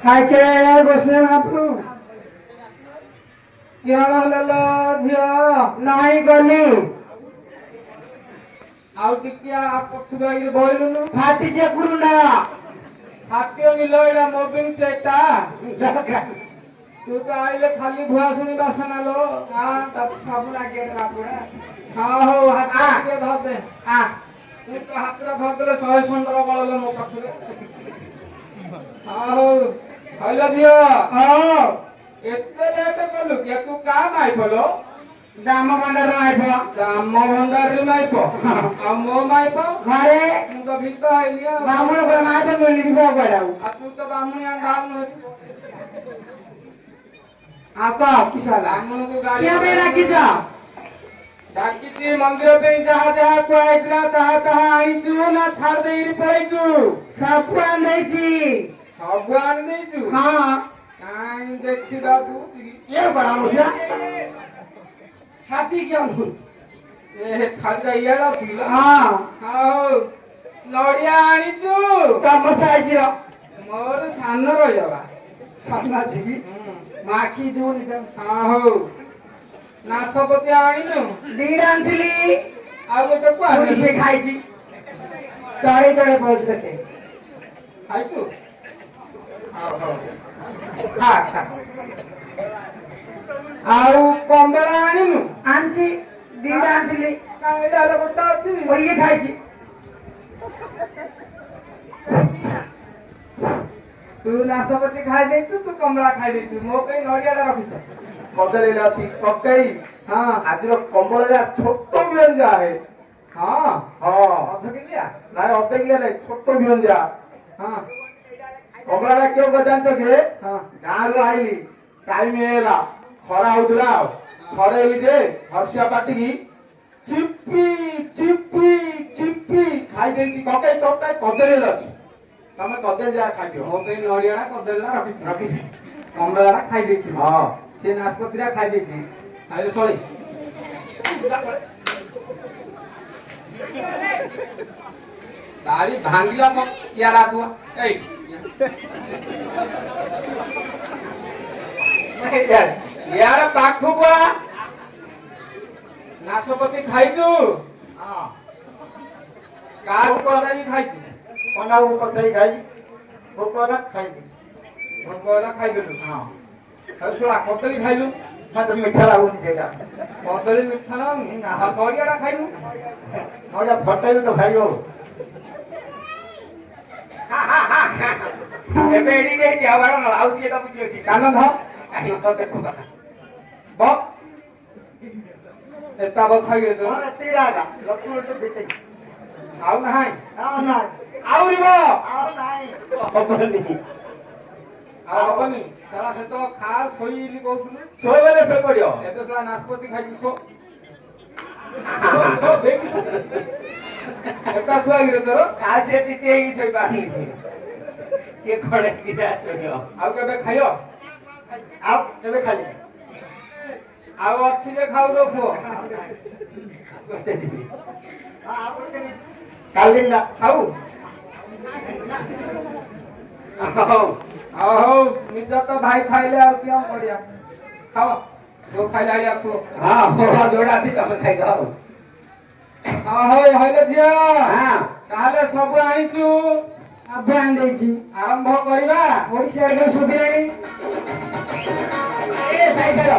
खाके बसे बापू क्या ललो झियो नाही गली आउ टिकिया पक्ष गई बोलनु फाटी जे गुरुना हाक्यो मिलोइला मोबिंग चेटा तू तो आइले खाली भुआ सुनी बासना लो हां तब सब लागे बापूरा हां हो हाथ के धर दे आ तू तो हाथरा धर दे 100 संडर बळलो मो पखरे हां हो हेलो झियो हां एते लेट कलु के तू काम आइ बोलो दाम भंडार आइबो दाम भंडार आइबो आ मो आइबो घरे मु तो भीत आइलिया बामुण को माते मिली दिबो गडाउ आ तू तो बामुणिया गाम न आपा किसाला बामुण को गाली क्या बे राखी जा डाकिती मंदिर पे जहा जहा को आइला तहा तहा आइचू ना छाड़ देई पळैचू सब आन देइचू हां काई देखि बाबू ये बड़ा मुझा छाती क्या ए खादा याला छिला हां हां नडिया आनिचू तमसा आइजिरो मोर सान रयवा छाना छिकी माखी दून हां हो नासपति आनिनु दीड आनथिली आ गोटे को आनी से खाइची चढ़े चढ़े पहुंच देते खाइचू हां हां खा खा आउ कंबला आनिनु आनची दीड आनथिली काईडा रे गोटा अछि ओइए खाइची तू नासपति खाइ देछु तू कमला खाइ देछु मो पे नडियाडा रखिछ कदली अछि पक्कई हां आजिरो कंबला छोटो व्यंजा है हां हां अध किलिया नाही अतेगिले नाही छोटो व्यंजा हां कंबला क्यों गजान छके हां गारू आइली टाइम हेला खरा होतला छड़ेली जे हर्षिया पाटी की चिप्पी चिप्पी चिप्पी खाइ देछि ककई ककई कदली अछि तमे कदली जा खाइयो मो पे नडियाडा कदला रखिछ रखी कमलाडा खाइ देछि हां से नासपतिरा खाइ देछि ଆଇଲେ ସଳି ତାଳି ଭାଙ୍ଗିଲା ମୋ ଇଆଡା ତୁଆ ଏଇ ଇଆଡେ ପାଖକୁ ଆ ନାଶପତି ଖାଇଛୁ କାହାକୁ କଦାଳି ଖାଇଛୁ ପଣ୍ଡାକୁ ପଚାରି ଖାଇ ଭୋକ ହେଲା ଖାଇଲି ଭୋକ ହେଲା ଖାଇଦେଲୁ ଆଉ ଶୁଆ କଦଳୀ ଖାଇଲୁ ମତେ ମିଠା ଲାଗୁନି ସେଇଟା କଦଳୀ ମିଠା ଲାଗୁନି ଆଉ ନଡ଼ିଆଟା ଖାଇଲୁ ନଡ଼ିଆ ଫଟେଇଲେ ତ ଖାଇବ ଏବେ ଏଠି ହେଇଛି ଆଉ ଆଉ କିଏ ତ ବୁଝି ଅଛି କାନ ଧ ଦେଖୁ ବ ଏତା ବସାଇଲେ ତ ତିରାଗା ଲକ୍ଷ୍ମଣ ତ ବିଟେ ଆଉ ନାହିଁ ଆଉ ନାଇଁ ଆହୁରି ବ ଆଉ ନାଇଁ ହବନି ଆଉ ହବନି ସାରା ସେ ତ ଖା ଶୋଇଲି କହୁଥିଲୁ ଶୋଇବେଲେ ଶୋଇ ପଡିବ ଏବେ ସାରା ନାଶପତି ଖାଇକି ଶୋ ଶୋ ବେଗି ଶୋ ଏକା ଶୁଆଇଲେ ତୋର ଆଉ ସେ ଚିତି ହେଇକି ଶୋଇ ପାରୁନି ସିଏ ଖଡେ କିରା ଶୋଇବ ଆଉ କେବେ ଖାଇବ ଆଉ କେବେ ଖାଲି ଆଉ ଅଛି ଯେ ଖାଉ ର ପୁଅ କାଲି ନା ଖାଉ ହଉ ହଉ ନିଜ ତ ଭାଇ ଖାଇଲେ ଆଉ କିଅଣ କରିବା ଖାଅ ଯୋଉ ଖାଇଲେ ଆଇଆ ପୁଅ ଯୋଉଟା ଅଛି ତମେ ଖାଇଦ ଆଉ ହଉ ହଇଲେ ଝିଅ ତାହେଲେ ସବୁ ଆଣିଛୁ ଆଭ୍ୟାନ ଦେଇଛି ଆରମ୍ଭ କରିବା ଓଡ଼ିଶା ସୁବିଧାନି ଏ ସାଇ ସାର